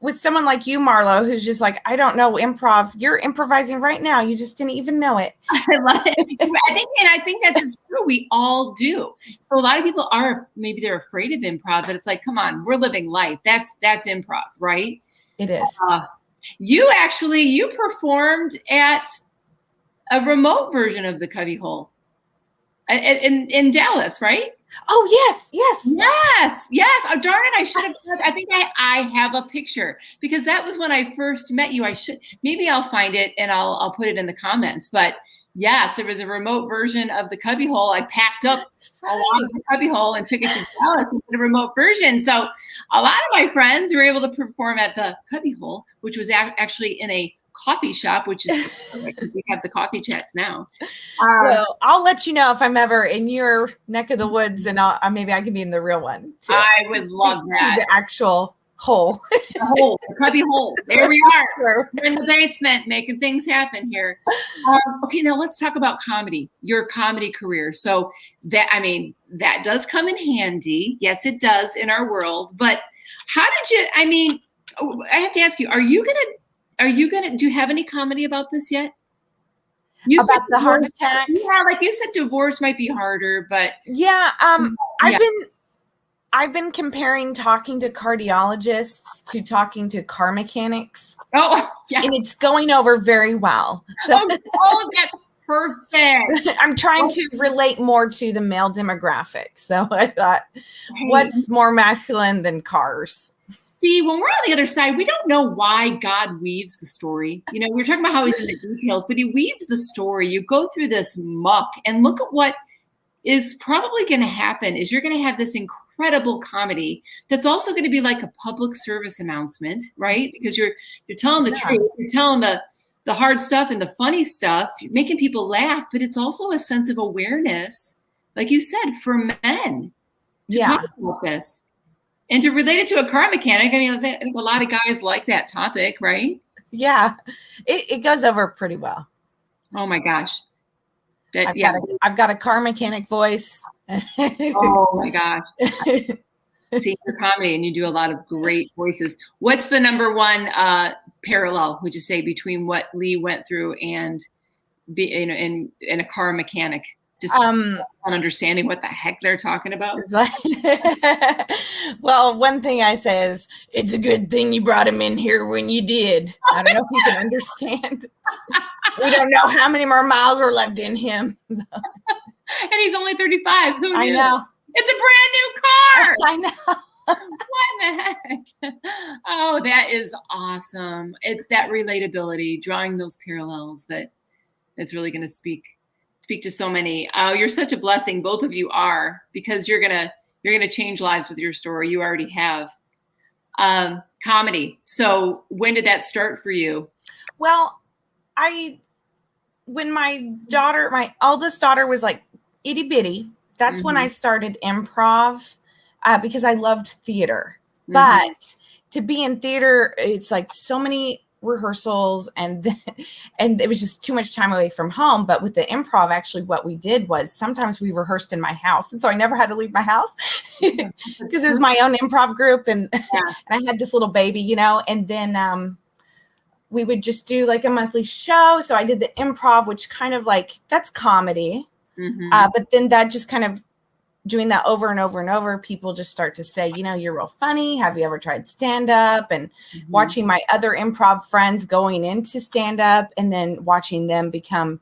with someone like you, Marlo, who's just like, I don't know improv. You're improvising right now. You just didn't even know it. I love it. I think that's true. We all do. So a lot of people maybe they're afraid of improv, but it's like, come on, we're living life. That's improv, right? It is. You performed at a remote version of the Cubby Hole in Dallas, right? Oh, yes. Oh, darn it. I think I have a picture, because that was when I first met you. Maybe I'll find it and I'll put it in the comments. But yes, there was a remote version of the Cubby Hole. I packed up a lot of the Cubby Hole and took it to Dallas and did a remote version. So a lot of my friends were able to perform at the Cubby Hole, which was actually in a coffee shop, which is because we have the coffee chats now. Well, I'll let you know if I'm ever in your neck of the woods, and maybe I can be in the real one too. I would love that. The actual hole. The Cubby Hole. There we are. We're in the basement making things happen here. Okay, now let's talk about comedy, your comedy career. So that does come in handy. Yes, it does in our world. But how did you, I have to ask you, do you have any comedy about this yet? You about the heart attack? Yeah, like you said, divorce might be harder, but yeah. I've been comparing talking to cardiologists to talking to car mechanics. Oh, yeah. And it's going over very well. So, that's perfect. I'm trying to relate more to the male demographic. So I thought, what's more masculine than cars? See, when we're on the other side, we don't know why God weaves the story. We're talking about how he's in the details, but he weaves the story. You go through this muck, and look at what is probably going to happen is you're going to have this incredible comedy that's also going to be like a public service announcement, right? Because you're telling the truth, you're telling the hard stuff and the funny stuff, you're making people laugh, but it's also a sense of awareness, like you said, for men to talk about this. And to relate it to a car mechanic, I think a lot of guys like that topic, right? Yeah, it goes over pretty well. Oh my gosh. I've got a car mechanic voice. Oh my gosh. See, your comedy, and you do a lot of great voices. What's the number one parallel, would you say, between what Lee went through and in a car mechanic? Just understanding what the heck they're talking about. Well, one thing I say is, it's a good thing you brought him in here when you did. I don't know if you can understand. We don't know how many more miles were left in him. And he's only 35. Who knew? I know. It's a brand new car. I know. What the heck? Oh, that is awesome. It's that relatability, drawing those parallels that's really going to speak to so many. You're such a blessing. Both of you are, because you're gonna change lives with your story. You already have. Comedy. So when did that start for you? Well, when my oldest daughter was like itty bitty, that's when I started improv because I loved theater. But to be in theater, it's like so many rehearsals and it was just too much time away from home. But with the improv, actually what we did was sometimes we rehearsed in my house, and so I never had to leave my house because it was my own improv group, and, and I had this little baby, and then we would just do like a monthly show. So I did the improv, which kind of like, that's comedy, but then that just kind of doing that over and over and over, people just start to say, you're real funny. Have you ever tried stand-up? And watching my other improv friends going into stand-up and then watching them become,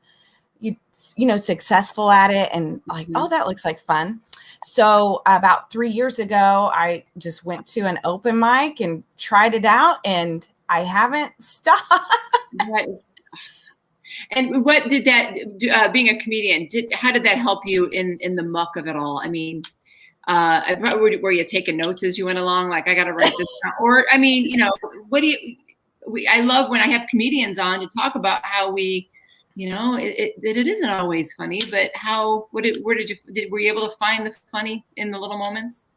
successful at it, and like, oh, that looks like fun. So about 3 years ago, I just went to an open mic and tried it out, and I haven't stopped. That is awesome. And what did that do, being a comedian, how did that help you in the muck of it all? I mean, were you taking notes as you went along? Like, I got to write this down? Or, I mean, what do you, I love when I have comedians on to talk about how we, it isn't always funny, but were you able to find the funny in the little moments?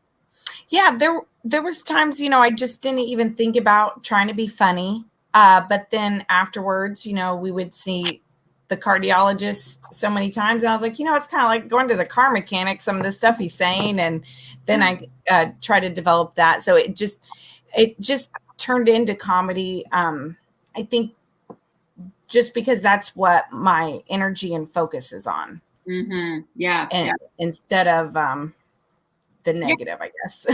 Yeah, there was times, I just didn't even think about trying to be funny. But then afterwards, we would see the cardiologist so many times, and I was like, it's kind of like going to the car mechanic, some of the stuff he's saying, and then I try to develop that. So it just turned into comedy. I think just because that's what my energy and focus is on. Mm-hmm. Yeah. And instead of the negative, I guess.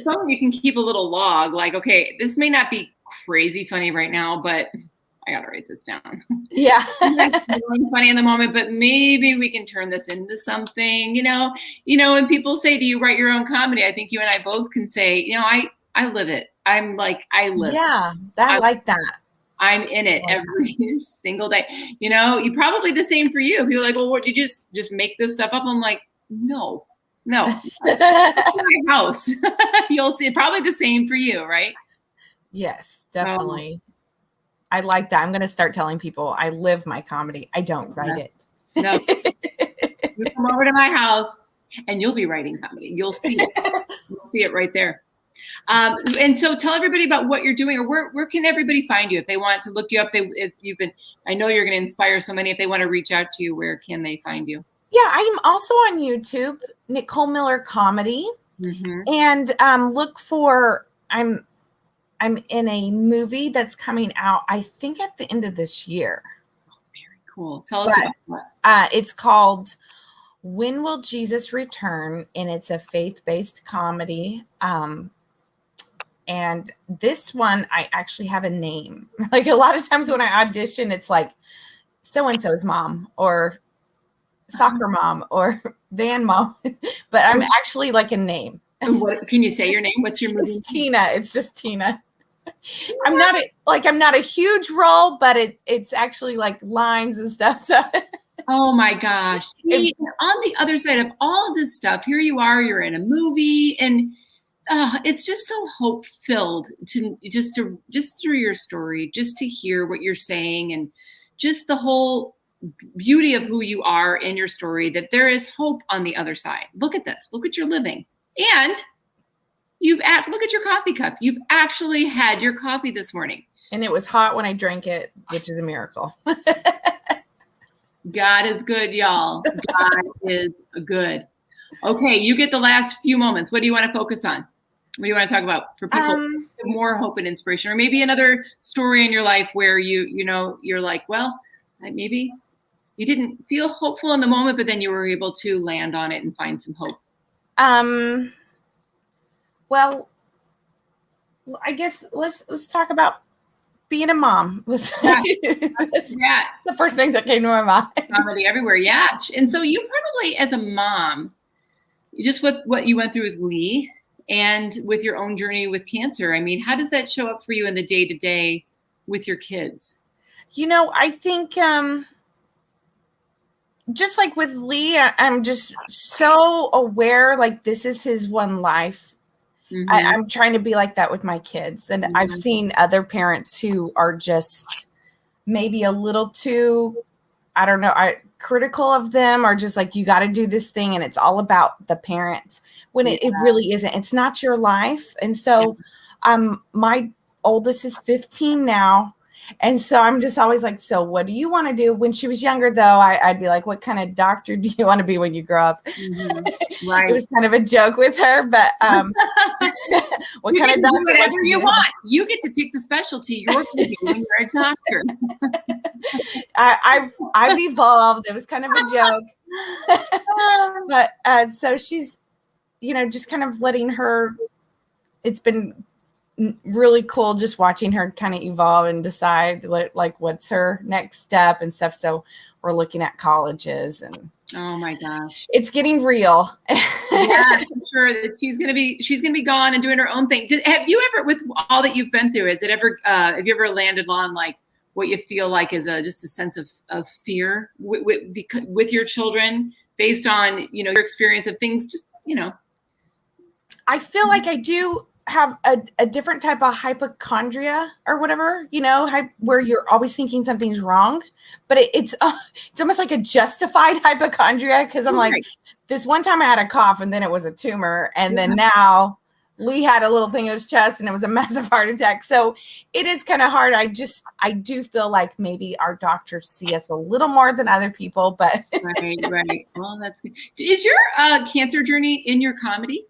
So you can keep a little log, like, okay, this may not be crazy funny right now, but I gotta write this down. Yeah. Funny in the moment, but maybe we can turn this into something, when people say, do you write your own comedy? I think you and I both can say, I live it. I'm like, I live. Yeah. I like that. I'm in it every single day. You probably the same for you. People are like, well, what, did you just make this stuff up? I'm like, no, my house. You'll see probably the same for you, right? Yes, definitely. I like that. I'm going to start telling people I live my comedy. I don't write it. No. You come over to my house and you'll be writing comedy. You'll see it. You'll see it right there. And so tell everybody about what you're doing, or where can everybody find you if they want to look you up? I know you're going to inspire so many. If they want to reach out to you, where can they find you? Yeah, I'm also on YouTube, Nicole Miller Comedy, and look for I'm in a movie that's coming out, I think at the end of this year. Oh, very cool. Tell us about that. It's called When Will Jesus Return? And it's a faith-based comedy. And this one, I actually have a name. Like a lot of times when I audition, it's like so-and-so's mom or soccer mom or van mom. But I'm actually like a name. What can you say your name? What's your movie? It's Tina. It's just Tina. I'm not a huge role, but it's actually like lines and stuff. So oh my gosh. See, on the other side of all of this stuff, here you are, you're in a movie, and it's just so hope filled just through your story, just to hear what you're saying, and just the whole beauty of who you are in your story, that there is hope on the other side. Look at this. Look what you're living. And look at your coffee cup. You've actually had your coffee this morning. And it was hot when I drank it, which is a miracle. God is good, y'all. God is good. Okay, you get the last few moments. What do you want to focus on? What do you want to talk about for people more hope and inspiration, or maybe another story in your life where you're like, well, maybe you didn't feel hopeful in the moment, but then you were able to land on it and find some hope. Well, I guess let's talk about being a mom. That's the first thing that came to my mind. Comedy everywhere, yeah. And so you probably, as a mom, just with what you went through with Lee and with your own journey with cancer, I mean, how does that show up for you in the day-to-day with your kids? I think just like with Lee, I'm just so aware, like this is his one life. Mm-hmm. I'm trying to be like that with my kids. And I've seen other parents who are just maybe a little too, I don't know, critical of them, or just like, you got to do this thing and it's all about the parents, when it really isn't. It's not your life. And so my oldest is 15 now. And so I'm just always like, so what do you want to do? When she was younger, though, I'd be like, what kind of doctor do you want to be when you grow up? Mm-hmm. Right. It was kind of a joke with her, but what kind of doctor? Whatever you want. You get to pick the specialty you're going to be when you're a doctor. I've evolved. It was kind of a joke. But so she's, just kind of letting her, it's been really cool just watching her kind of evolve and decide like what's her next step and stuff. So we're looking at colleges, and oh my gosh, it's getting real. Yeah, I'm sure that she's gonna be gone and doing her own thing. Have you ever, with all that you've been through, have you ever landed on like what you feel like is just a sense of fear with your children based on your experience of things? Just I feel like I do have a different type of hypochondria or whatever, where you're always thinking something's wrong, but it's almost like a justified hypochondria. Cause I'm like, this one time I had a cough and then it was a tumor. And then now Lee had a little thing in his chest and it was a massive heart attack. So it is kind of hard. I do feel like maybe our doctors see us a little more than other people, but. Right. Well, that's good. Is your cancer journey in your comedy?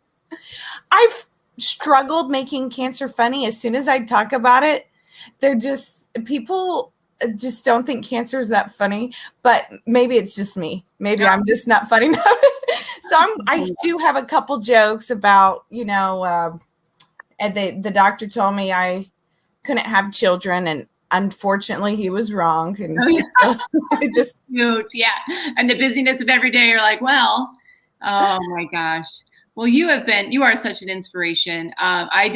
I've struggled making cancer funny. As soon as I talk about it, people just don't think cancer is that funny, but maybe it's just me. Maybe I'm just not funny enough. So I do have a couple jokes about, and the doctor told me I couldn't have children, and unfortunately he was wrong. And it just cute. Yeah. And the busyness of every day, you're like, well, oh my gosh. Well, you are such an inspiration. I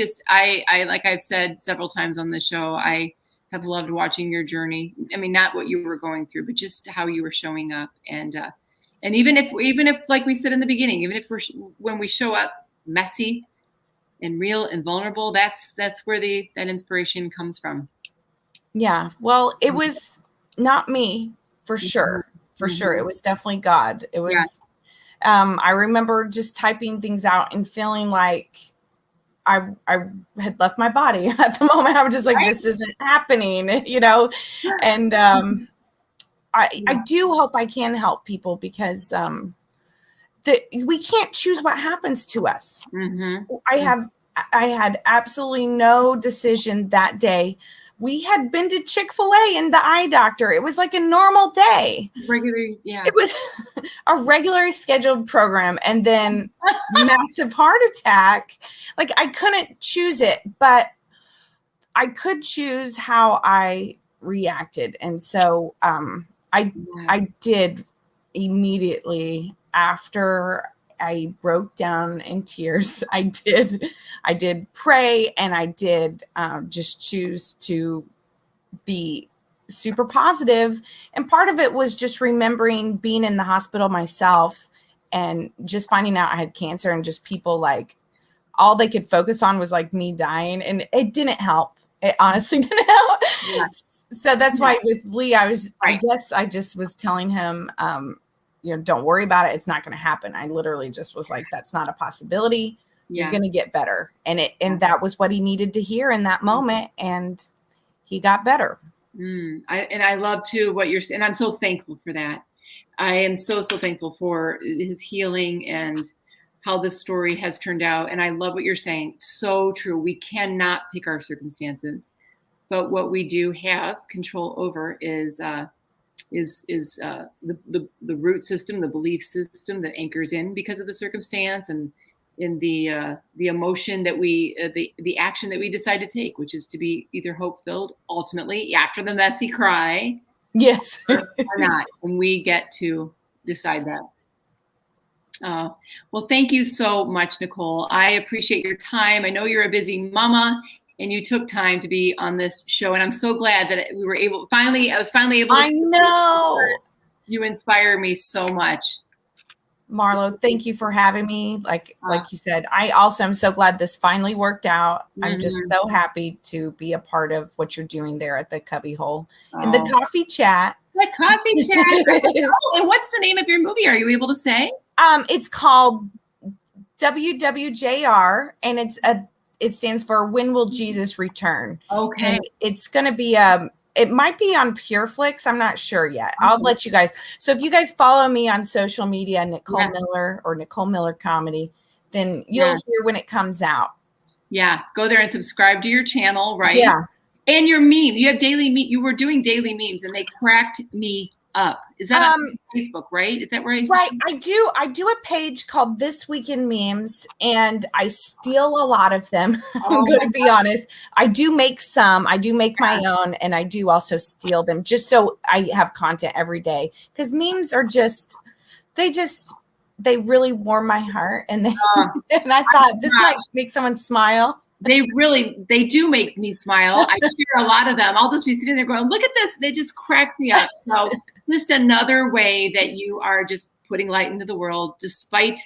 like I've said several times on the show, I have loved watching your journey. I mean, not what you were going through, but just how you were showing up. And even if, like we said in the beginning, even if when we show up messy and real and vulnerable, that's where that inspiration comes from. Yeah. Well, it was not me for sure. For sure. It was definitely God. It was, I remember just typing things out and feeling like I had left my body at the moment. I was just like, this isn't happening, and I do hope I can help people, because we can't choose what happens to us. I had absolutely no decision that day. We had been to Chick-fil-A and the eye doctor. It was like a normal day. It was a regularly scheduled program, and then massive heart attack. Like, I couldn't choose it, but I could choose how I reacted. And so I did immediately after I broke down in tears. I did pray, and I did just choose to be super positive. And part of it was just remembering being in the hospital myself and just finding out I had cancer, and just people, like, all they could focus on was like me dying, and it didn't help. It honestly didn't help. Yes. So that's why with Lee, I guess I just was telling him, don't worry about it. It's not going to happen. I literally just was like, that's not a possibility. You're going to get better. And that was what he needed to hear in that moment. And he got better. I love too what you're saying. And I'm so thankful for that. I am so thankful for his healing and how this story has turned out. And I love what you're saying. So true. We cannot pick our circumstances, but what we do have control over is the root system, the belief system that anchors in because of the circumstance, and in the emotion that the action that we decide to take, which is to be either hope-filled ultimately after the messy cry, yes, or not, and we get to decide that. Well, thank you so much, Nicole. I appreciate your time. I know you're a busy mama, and you took time to be on this show. And I'm so glad that we were able, I was finally able to. I know. You inspire me so much. Marlo, thank you for having me. Like you said, I also am so glad this finally worked out. I'm just so happy to be a part of what you're doing there at the Cubby Hole and the coffee chat. The coffee chat. And what's the name of your movie? Are you able to say? It's called WWJR, and it stands for When Will Jesus Return? Okay. And it's going to be it might be on PureFlix. I'm not sure yet. I'll let you guys. So if you guys follow me on social media, Nicole Miller or Nicole Miller Comedy, then you'll hear when it comes out. Yeah. Go there and subscribe to your channel, right? Yeah. And your meme. You have daily meme. You were doing daily memes, and they cracked me up. Is that on Facebook, right? Is that where Right. I do a page called This Week in Memes, and I steal a lot of them. I'm going to be honest. I do make some. I do make my own, and I do also steal them just so I have content every day. Because memes are they really warm my heart, and and I thought this might make someone smile. They do make me smile. I share a lot of them. I'll just be sitting there going, look at this. It just cracks me up. So just another way that you are just putting light into the world, despite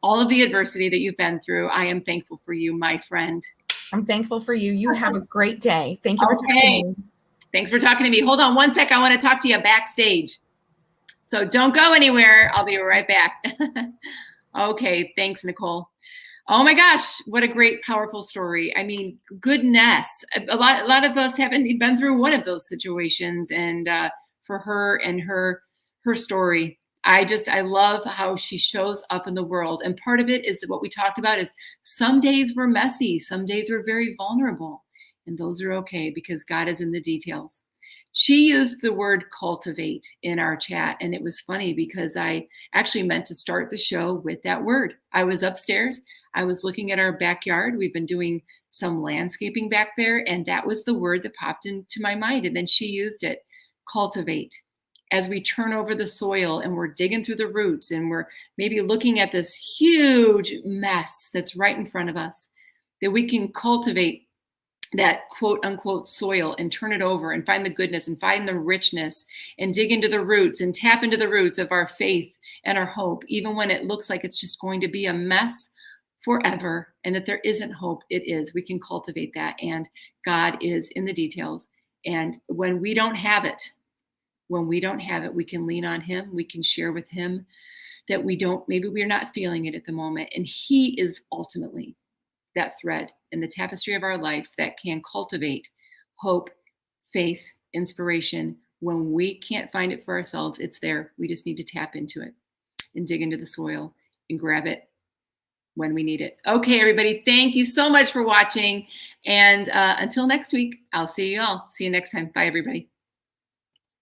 all of the adversity that you've been through. I am thankful for you, my friend. I'm thankful for you. You have a great day. Thank you for talking Okay. to me. Thanks for talking to me. Hold on one sec. I want to talk to you backstage. So don't go anywhere. I'll be right back. Okay. Thanks, Nicole. Oh my gosh, what a great, powerful story. I mean, goodness. A lot of us haven't been through one of those situations. And for her and her story, I love how she shows up in the world. And part of it is that what we talked about is some days we're messy, some days we're very vulnerable. And those are okay because God is in the details. She used the word cultivate in our chat. And it was funny because I actually meant to start the show with that word. I was upstairs. I was looking at our backyard. We've been doing some landscaping back there. And that was the word that popped into my mind. And then she used it, cultivate. As we turn over the soil and we're digging through the roots and we're maybe looking at this huge mess that's right in front of us, that we can cultivate that quote unquote soil and turn it over and find the goodness and find the richness and dig into the roots and tap into the roots of our faith and our hope, even when it looks like it's just going to be a mess forever and that there isn't hope. It is. We can cultivate that, and God is in the details. And when we don't have it, we can lean on him. We can share with him that maybe we're not feeling it at the moment. And he is ultimately that thread in the tapestry of our life that can cultivate hope, faith, inspiration. When we can't find it for ourselves, it's there. We just need to tap into it and dig into the soil and grab it when we need it. Okay, everybody, thank you so much for watching. And until next week, I'll see you all. See you next time. Bye, everybody.